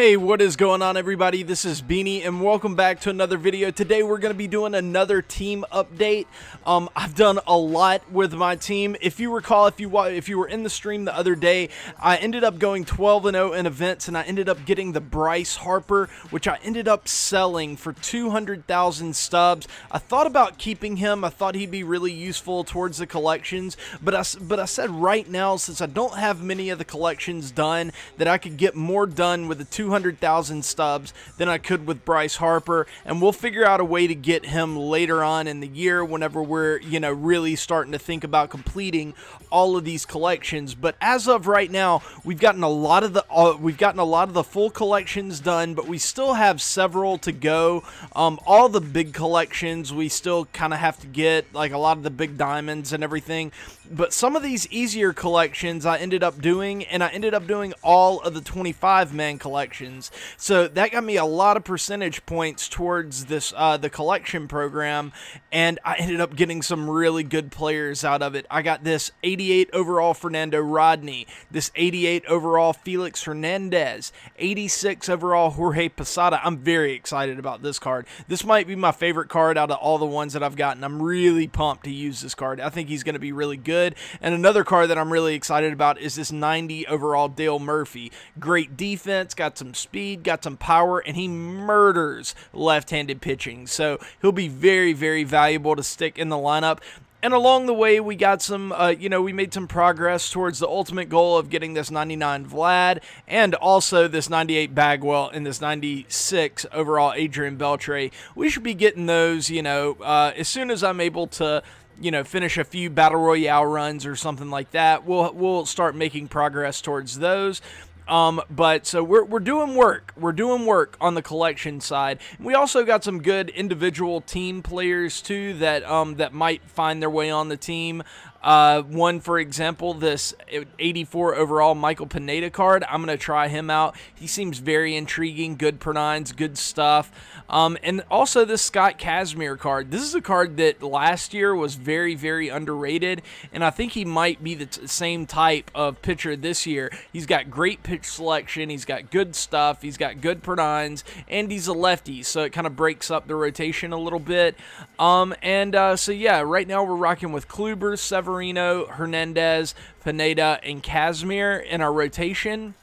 Hey, what is going on, everybody? This is Beanie and welcome back to another video. Today we're going to be doing another team update. I've done a lot with my team. If you recall, if you were in the stream the other day, I ended up going 12-0 in events, and I ended up getting the Bryce Harper, which I ended up selling for 200,000 stubs. I thought about keeping him. I thought he'd be really useful towards the collections, but I said right now, since I don't have many of the collections done, that I could get more done with the 200,000 stubs than I could with Bryce Harper, and we'll figure out a way to get him later on in the year whenever we're, really starting to think about completing all of these collections. But as of right now, we've gotten a lot of the full collections done, but we still have several to go. All the big collections we still kind of have to get, like a lot of the big diamonds and everything. But some of these easier collections I ended up doing, and I ended up doing all of the 25-man collections. So that got me a lot of percentage points towards this the collection program, and I ended up getting some really good players out of it. I got this 88 overall Fernando Rodney, this 88 overall Felix Hernandez, 86 overall Jorge Posada. I'm very excited about this card. This might be my favorite card out of all the ones that I've gotten. I'm really pumped to use this card. I think he's going to be really good. And another card that I'm really excited about is this 90 overall Dale Murphy. Great defense, got some speed, got some power, and he murders left-handed pitching. So he'll be very, very valuable to stick in the lineup. And along the way, we got some, we made some progress towards the ultimate goal of getting this 99 Vlad, and also this 98 Bagwell and this 96 overall Adrian Beltre. We should be getting those, as soon as I'm able to, finish a few Battle Royale runs or something like that. We'll start making progress towards those. But so we're doing work. We're doing work on the collection side. We also got some good individual team players too that that might find their way on the team. One, for example, this 84 overall Michael Pineda card. I'm going to try him out. He seems very intriguing, good per nines, good stuff. And also this Scott Kazmir card. This is a card that last year was very, very underrated, and I think he might be the same type of pitcher this year. He's got great pitch selection, he's got good stuff, he's got good per nines, and he's a lefty, so it kind of breaks up the rotation a little bit. So yeah, right now we're rocking with Kluber, Severino, Hernandez, Pineda, and Kazmir in our rotation.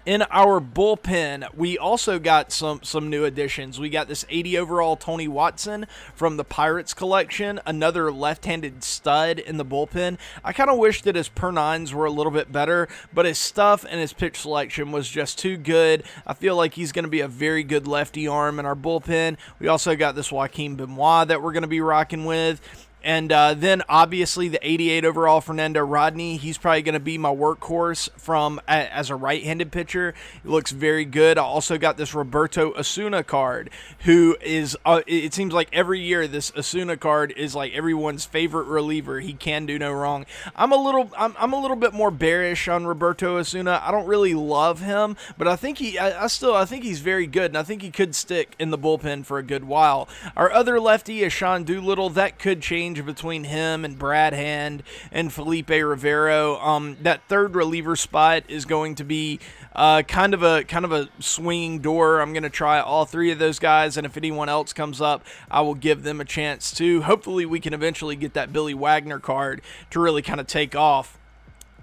In our bullpen, we also got some new additions. We got this 80 overall Tony Watson from the Pirates collection, another left-handed stud in the bullpen. I kind of wish that his per nines were a little bit better, but his stuff and his pitch selection was just too good. I feel like he's going to be a very good lefty arm in our bullpen. We also got this Joaquin Benoit that we're going to be rocking with. And then, obviously, the 88 overall Fernando Rodney, he's probably going to be my workhorse as a right-handed pitcher. He looks very good. I also got this Roberto Osuna card, who is, it seems like every year this Osuna card is like everyone's favorite reliever. He can do no wrong. I'm a little bit more bearish on Roberto Osuna. I don't really love him, but I think I think he's very good, and I think he could stick in the bullpen for a good while. Our other lefty is Sean Doolittle. That could change between him and Brad Hand and Felipe Rivero. That third reliever spot is going to be kind of a swinging door. I'm going to try all three of those guys, and if anyone else comes up, I will give them a chance too. Hopefully we can eventually get that Billy Wagner card to really kind of take off.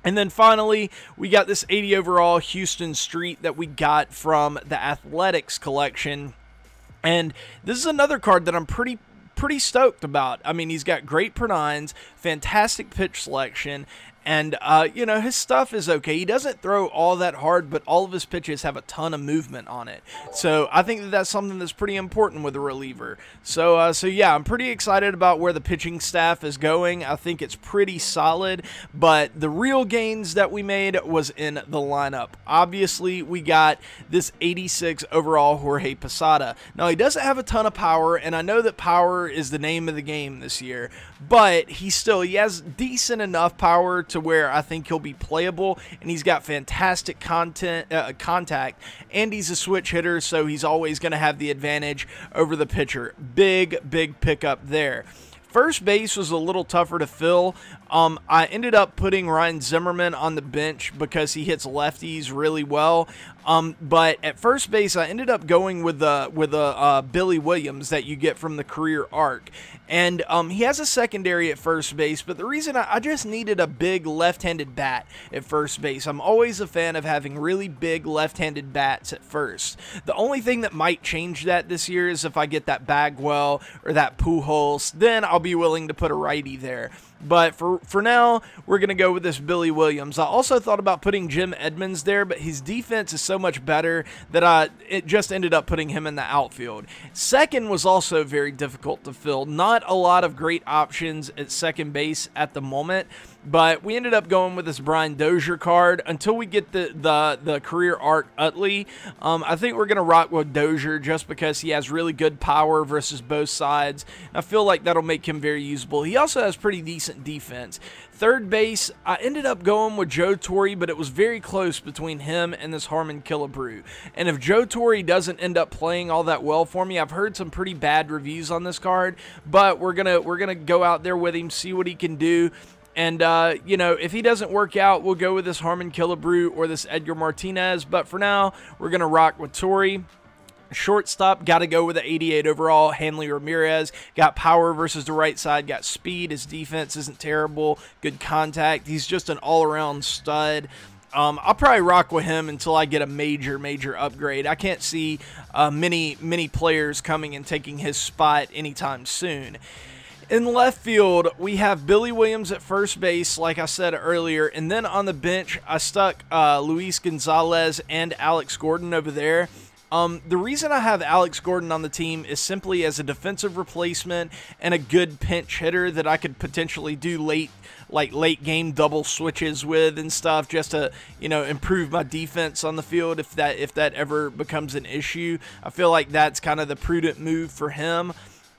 And then finally, we got this 80 overall Houston Street that we got from the Athletics collection. And this is another card that I'm pretty stoked about. I mean, he's got great per nines, fantastic pitch selection, and, his stuff is okay. He doesn't throw all that hard, but all of his pitches have a ton of movement on it. So I think that that's something that's pretty important with a reliever. So yeah, I'm pretty excited about where the pitching staff is going. I think it's pretty solid, but the real gains that we made was in the lineup. Obviously, we got this 86 overall Jorge Posada. Now, he doesn't have a ton of power, and I know that power is the name of the game this year, but he has decent enough power to where I think he'll be playable, and he's got fantastic contact, and he's a switch hitter, so he's always going to have the advantage over the pitcher. Big pickup there. First base was a little tougher to fill. I ended up putting Ryan Zimmerman on the bench because he hits lefties really well. But at first base, I ended up going with a Billy Williams that you get from the career arc. And he has a secondary at first base, but the reason I just needed a big left-handed bat at first base. I'm always a fan of having really big left-handed bats at first. The only thing that might change that this year is if I get that Bagwell or that Pujols, then I'll be willing to put a righty there. But for now, we're going to go with this Billy Williams. I also thought about putting Jim Edmonds there, but his defense is so much better that it just ended up putting him in the outfield. Second was also very difficult to fill. Not a lot of great options at second base at the moment, but we ended up going with this Brian Dozier card until we get the career arc Utley. I think we're going to rock with Dozier just because he has really good power versus both sides. I feel like that'll make him very usable. He also has pretty decent defense. Third base, I ended up going with Joe Torre, but it was very close between him and this Harmon Killebrew. And if Joe Torre doesn't end up playing all that well for me, I've heard some pretty bad reviews on this card, but we're gonna go out there with him, see what he can do. And, you know, if he doesn't work out, we'll go with this Harmon Killebrew or this Edgar Martinez. But for now, we're going to rock with Torre. Shortstop, got to go with the 88 overall, Hanley Ramirez. Got power versus the right side, got speed. His defense isn't terrible, good contact. He's just an all-around stud. I'll probably rock with him until I get a major upgrade. I can't see many players coming and taking his spot anytime soon. In left field, we have Billy Williams at first base, like I said earlier, and then on the bench, I stuck Luis Gonzalez and Alex Gordon over there. The reason I have Alex Gordon on the team is simply as a defensive replacement and a good pinch hitter that I could potentially do late game double switches with and stuff, just to, you know, improve my defense on the field if that ever becomes an issue. I feel like that's kind of the prudent move for him.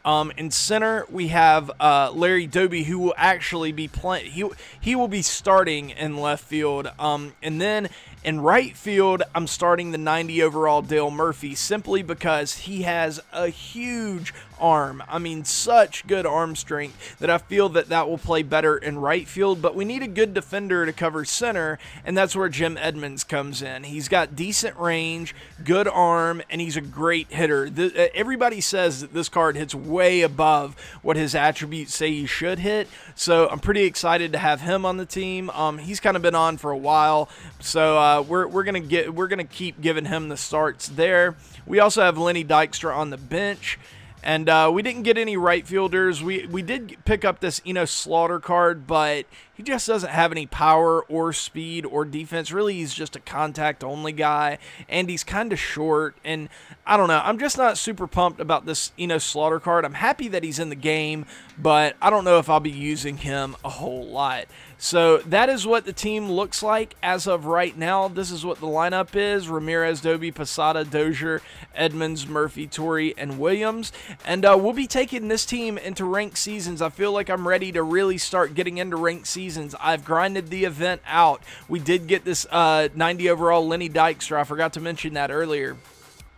In center, we have Larry Doby, who will actually be playing. He will be starting in left field. And then in right field, I'm starting the 90 overall Dale Murphy simply because he has a huge arm. I mean, such good arm strength that I feel that will play better in right field. But we need a good defender to cover center, and that's where Jim Edmonds comes in. He's got decent range, good arm, and he's a great hitter. Everybody says that this card hits way above what his attributes say he should hit, so I'm pretty excited to have him on the team. He's kind of been on for a while, so we're gonna keep giving him the starts there. We also have Lenny Dykstra on the bench. And we didn't get any right fielders. We did pick up this Slaughter card, but he just doesn't have any power or speed or defense. Really, he's just a contact-only guy, and he's kind of short. And I don't know. I'm just not super pumped about this Slaughter card. I'm happy that he's in the game, but I don't know if I'll be using him a whole lot. So that is what the team looks like as of right now. This is what the lineup is: Ramirez, Doby, Posada, Dozier, Edmonds, Murphy, Torre, and Williams. And we'll be taking this team into ranked seasons. I feel like I'm ready to really start getting into ranked seasons. I've grinded the event out. We did get this 90 overall Lenny Dykstra. I forgot to mention that earlier,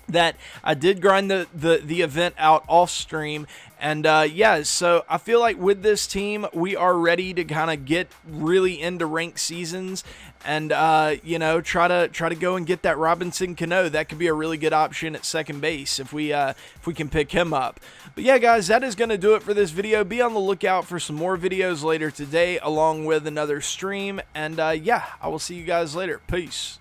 that I did grind the event out off stream. And yeah, so I feel like with this team, we are ready to kind of get really into ranked seasons, and you know, try to go and get that Robinson Cano. That could be a really good option at second base if we can pick him up. But yeah, guys, that is going to do it for this video. Be on the lookout for some more videos later today, along with another stream. And yeah, I will see you guys later. Peace.